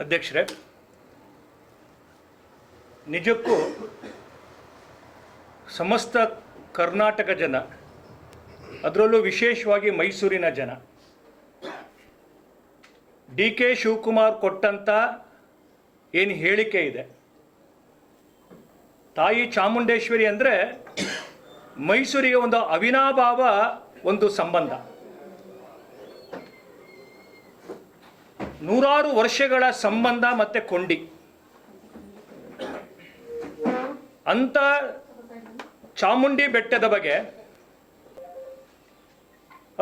ಅಧ್ಯಕ್ಷರೇ, ನಿಜಕ್ಕೂ ಸಮಸ್ತ ಕರ್ನಾಟಕ ಜನ, ಅದರಲ್ಲೂ ವಿಶೇಷವಾಗಿ ಮೈಸೂರಿನ ಜನ, ಡಿ ಕೆ ಶಿವಕುಮಾರ್ ಕೊಟ್ಟಂಥ ಏನು ಹೇಳಿಕೆ ಇದೆ, ತಾಯಿ ಚಾಮುಂಡೇಶ್ವರಿ ಅಂದರೆ ಮೈಸೂರಿಗೆ ಒಂದು ಅವಿನಾಭಾವ ಒಂದು ಸಂಬಂಧ. ನೂರಾರು ವರ್ಷಗಳ ಸಂಬಂಧ ಮತ್ತು ಕೊಂಡಿ. ಅಂಥ ಚಾಮುಂಡಿ ಬೆಟ್ಟದ ಬಗ್ಗೆ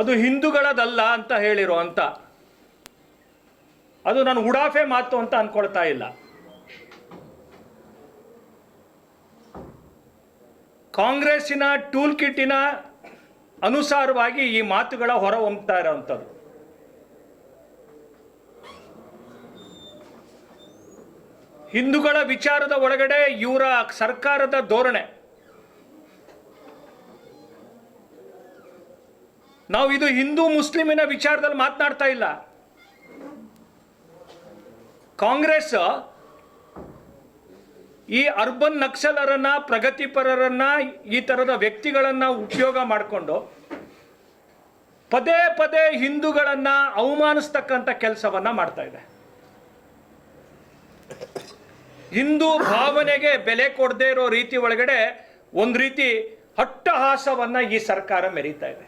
ಅದು ಹಿಂದೂಗಳದಲ್ಲ ಅಂತ ಹೇಳಿರೋ ಅಂತ, ಅದು ನಾನು ಉಡಾಫೆ ಮಾತು ಅಂತ ಅನ್ಕೊಳ್ತಾ ಇಲ್ಲ. ಕಾಂಗ್ರೆಸ್ಸಿನ ಟೂಲ್ ಕಿಟ್ಟಿನ ಅನುಸಾರವಾಗಿ ಈ ಮಾತುಗಳ ಹೊರ ಹೊಮ್ತಾ ಇರೋವಂಥದ್ದು. ಹಿಂದೂಗಳ ವಿಚಾರದ ಒಳಗಡೆ ಇವರ ಸರ್ಕಾರದ ಧೋರಣೆ, ನಾವು ಇದು ಹಿಂದೂ ಮುಸ್ಲಿಮಿನ ವಿಚಾರದಲ್ಲಿ ಮಾತನಾಡ್ತಾ ಇಲ್ಲ. ಕಾಂಗ್ರೆಸ್ ಈ ಅರ್ಬನ್ ನಕ್ಸಲರನ್ನ, ಪ್ರಗತಿಪರರನ್ನ, ಈ ಥರದ ವ್ಯಕ್ತಿಗಳನ್ನು ಉಪಯೋಗ ಮಾಡಿಕೊಂಡು ಪದೇ ಪದೇ ಹಿಂದೂಗಳನ್ನ ಅವಮಾನಿಸ್ತಕ್ಕಂಥ ಕೆಲಸವನ್ನ ಮಾಡ್ತಾ ಇದೆ. ಹಿಂದೂ ಭಾವನೆಗೆ ಬೆಲೆ ಕೊಡದೇ ಇರೋ ರೀತಿ ಒಳಗಡೆ ಒಂದು ರೀತಿ ಅಟ್ಟಹಾಸವನ್ನ ಈ ಸರ್ಕಾರ ಮೆರೀತಾ ಇದೆ.